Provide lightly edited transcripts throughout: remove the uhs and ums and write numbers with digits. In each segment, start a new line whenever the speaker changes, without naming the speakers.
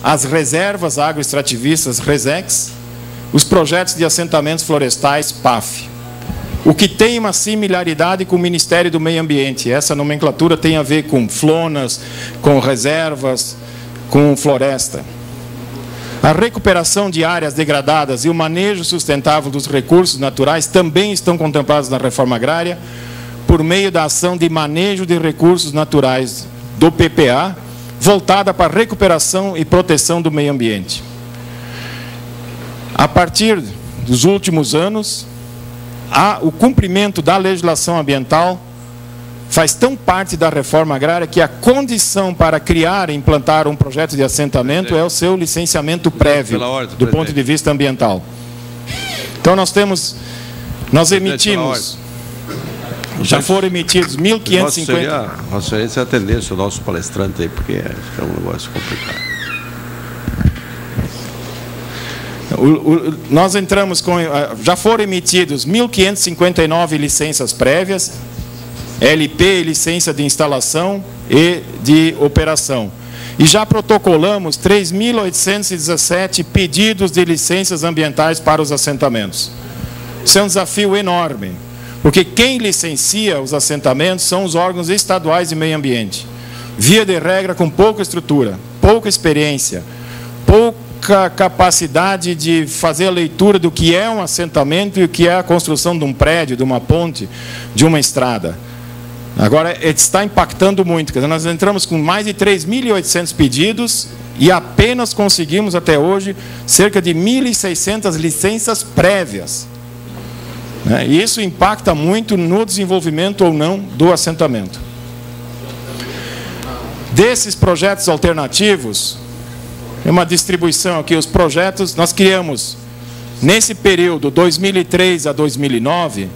as reservas agroextrativistas RESEX, os projetos de assentamentos florestais PAF. O que tem uma similaridade com o Ministério do Meio Ambiente. Essa nomenclatura tem a ver com flonas, com reservas, com floresta. A recuperação de áreas degradadas e o manejo sustentável dos recursos naturais também estão contemplados na reforma agrária por meio da ação de manejo de recursos naturais do PPA, voltada para a recuperação e proteção do meio ambiente. A partir dos últimos anos, o cumprimento da legislação ambiental faz tão parte da reforma agrária que a condição para criar e implantar um projeto de assentamento é o seu licenciamento prévio, do ponto de vista ambiental. Então, nós emitimos, já foram emitidos 1.550...
Vossa Excelência atendesse o nosso palestrante aí, porque é um negócio complicado.
Nós entramos com... Já foram emitidos 1.559 licenças prévias, LP, licença de instalação e de operação. E já protocolamos 3.817 pedidos de licenças ambientais para os assentamentos. Isso é um desafio enorme, porque quem licencia os assentamentos são os órgãos estaduais de meio ambiente. Via de regra, com pouca estrutura, pouca experiência, pouca capacidade de fazer a leitura do que é um assentamento e o que é a construção de um prédio, de uma ponte, de uma estrada. Agora, está impactando muito. Quer dizer, nós entramos com mais de 3.800 pedidos e apenas conseguimos, até hoje, cerca de 1.600 licenças prévias. E isso impacta muito no desenvolvimento ou não do assentamento. Desses projetos alternativos, é uma distribuição aqui, os projetos, nós criamos, nesse período, 2003 a 2009,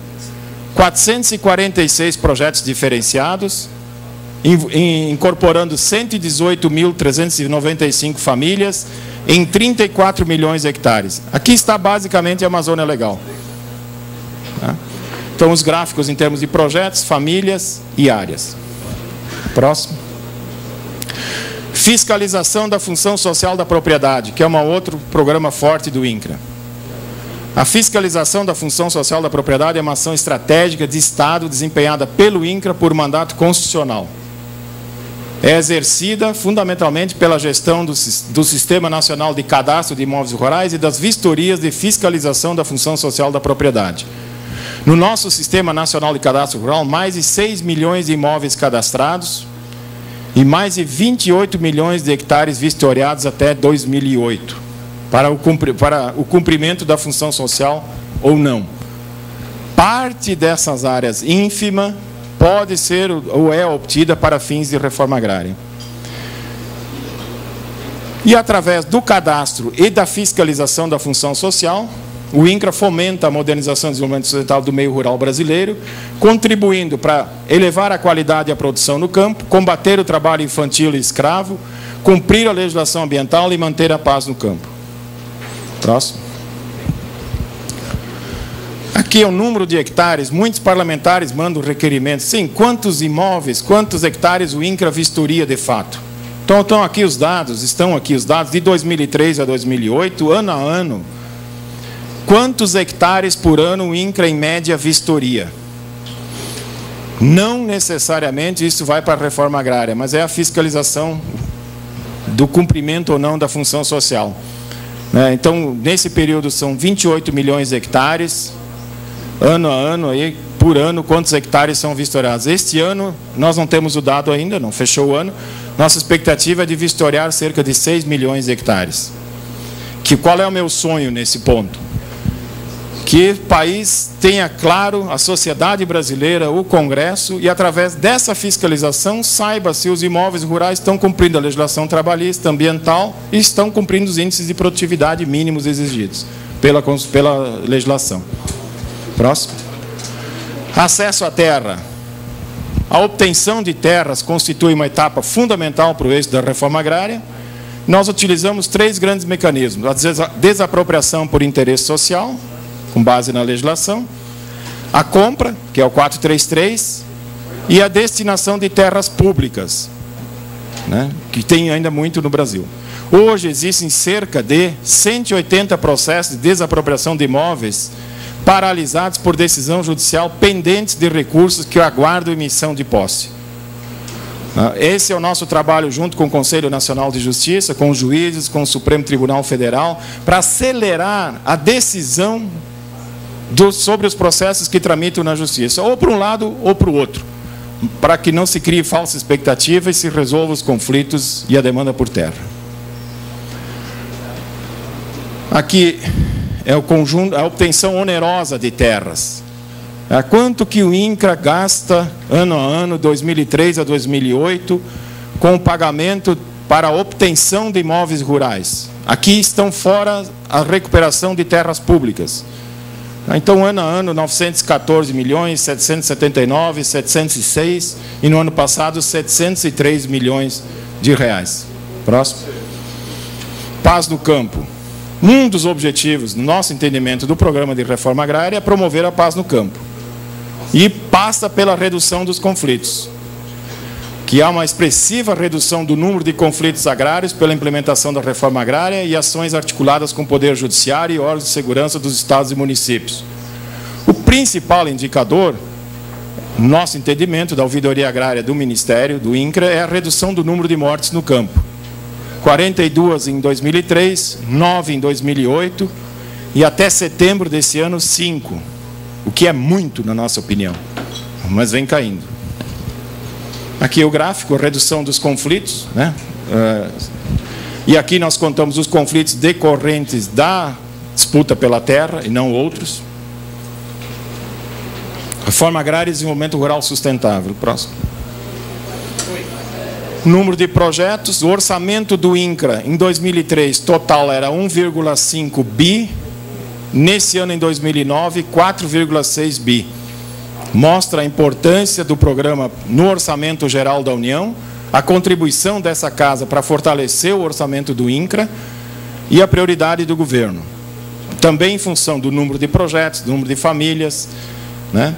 446 projetos diferenciados, incorporando 118.395 famílias em 34 milhões de hectares. Aqui está basicamente a Amazônia Legal. Então, os gráficos em termos de projetos, famílias e áreas. Próximo. Fiscalização da função social da propriedade, que é um outro programa forte do INCRA. A fiscalização da função social da propriedade é uma ação estratégica de Estado desempenhada pelo INCRA por mandato constitucional. É exercida fundamentalmente pela gestão do Sistema Nacional de Cadastro de Imóveis Rurais e das vistorias de fiscalização da função social da propriedade. No nosso Sistema Nacional de Cadastro Rural, mais de 6 milhões de imóveis cadastrados e mais de 28 milhões de hectares vistoriados até 2008. Para o cumprimento da função social ou não. Parte dessas áreas ínfima pode ser ou é obtida para fins de reforma agrária. E através do cadastro e da fiscalização da função social, o INCRA fomenta a modernização e desenvolvimento sustentável do meio rural brasileiro, contribuindo para elevar a qualidade e a produção no campo, combater o trabalho infantil e escravo, cumprir a legislação ambiental e manter a paz no campo. Próximo. Aqui é o número de hectares. Muitos parlamentares mandam requerimentos. Sim, quantos imóveis, quantos hectares o INCRA vistoria de fato? Então, estão aqui os dados de 2003 a 2008, ano a ano. Quantos hectares por ano o INCRA, em média, vistoria? Não necessariamente isso vai para a reforma agrária, mas é a fiscalização do cumprimento ou não da função social. Então, nesse período, são 28 milhões de hectares, ano a ano, aí, por ano, quantos hectares são vistoriados. Este ano, nós não temos o dado ainda, não fechou o ano, nossa expectativa é de vistoriar cerca de 6 milhões de hectares. Qual é o meu sonho nesse ponto? Que o país tenha claro, a sociedade brasileira, o Congresso, e através dessa fiscalização saiba se os imóveis rurais estão cumprindo a legislação trabalhista, ambiental e estão cumprindo os índices de produtividade mínimos exigidos pela legislação. Próximo. Acesso à terra. A obtenção de terras constitui uma etapa fundamental para o êxito da reforma agrária. Nós utilizamos 3 grandes mecanismos: a desapropriação por interesse social, com base na legislação, a compra, que é o 433, e a destinação de terras públicas, que tem ainda muito no Brasil. Hoje existem cerca de 180 processos de desapropriação de imóveis paralisados por decisão judicial pendentes de recursos que aguardam emissão de posse. Esse é o nosso trabalho junto com o Conselho Nacional de Justiça, com os juízes, com o Supremo Tribunal Federal, para acelerar a decisão sobre os processos que tramitam na Justiça, ou para um lado ou para o outro, para que não se crie falsa expectativa e se resolva os conflitos e a demanda por terra. Aqui é o conjunto, a obtenção onerosa de terras. Quanto que o INCRA gasta ano a ano, 2003 a 2008, com o pagamento para a obtenção de imóveis rurais? Aqui estão fora a recuperação de terras públicas. Então, ano a ano, 914 milhões, 779, 706, e no ano passado, 703 milhões de reais. Próximo. Paz no campo. Um dos objetivos, no nosso entendimento, do programa de reforma agrária é promover a paz no campo. E passa pela redução dos conflitos. Que há uma expressiva redução do número de conflitos agrários pela implementação da reforma agrária e ações articuladas com o Poder Judiciário e órgãos de segurança dos estados e municípios. O principal indicador, no nosso entendimento, da ouvidoria agrária do Ministério, do INCRA, é a redução do número de mortes no campo. 42 em 2003, 9 em 2008 e até setembro desse ano, 5. O que é muito, na nossa opinião, mas vem caindo. Aqui é o gráfico, a redução dos conflitos, né? E aqui nós contamos os conflitos decorrentes da disputa pela terra e não outros. Reforma agrária e desenvolvimento rural sustentável. Próximo. Número de projetos, o orçamento do INCRA em 2003 total era 1,5 bi, nesse ano em 2009 4,6 bi. Mostra a importância do programa no orçamento geral da União, a contribuição dessa casa para fortalecer o orçamento do INCRA e a prioridade do governo. Também em função do número de projetos, do número de famílias, né?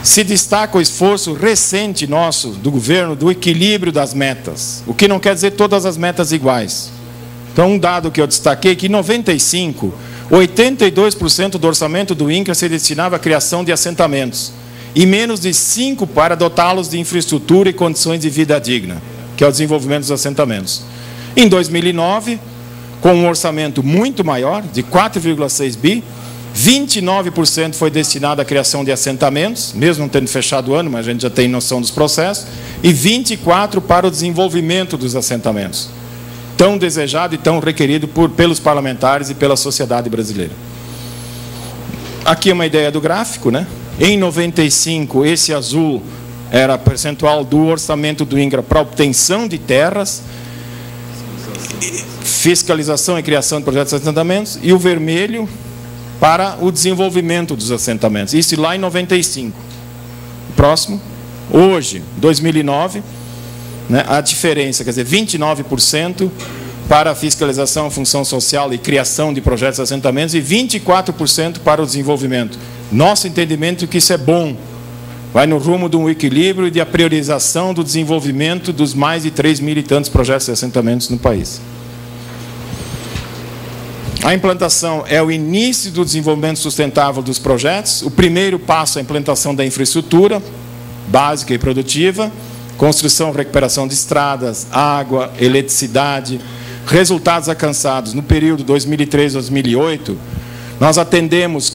Se destaca o esforço recente nosso do governo do equilíbrio das metas, o que não quer dizer todas as metas iguais. Então, um dado que eu destaquei, que em 95, 82% do orçamento do INCRA se destinava à criação de assentamentos, e menos de 5% para dotá-los de infraestrutura e condições de vida digna, que é o desenvolvimento dos assentamentos. Em 2009, com um orçamento muito maior, de 4,6 bi, 29% foi destinado à criação de assentamentos, mesmo não tendo fechado o ano, mas a gente já tem noção dos processos, e 24% para o desenvolvimento dos assentamentos, tão desejado e tão requerido pelos parlamentares e pela sociedade brasileira. Aqui é uma ideia do gráfico, né? Em 95, esse azul era percentual do orçamento do INCRA para obtenção de terras, fiscalização e criação de projetos de assentamentos, e o vermelho para o desenvolvimento dos assentamentos. Isso lá em 95. Próximo. Hoje, 2009, né, a diferença, quer dizer, 29% para a fiscalização, função social e criação de projetos de assentamentos e 24% para o desenvolvimento. Nosso entendimento é que isso é bom. Vai no rumo de um equilíbrio e de a priorização do desenvolvimento dos mais de 3.000 e tantos projetos de assentamentos no país. A implantação é o início do desenvolvimento sustentável dos projetos. O primeiro passo é a implantação da infraestrutura básica e produtiva, construção e recuperação de estradas, água, eletricidade. Resultados alcançados no período 2003-2008, nós atendemos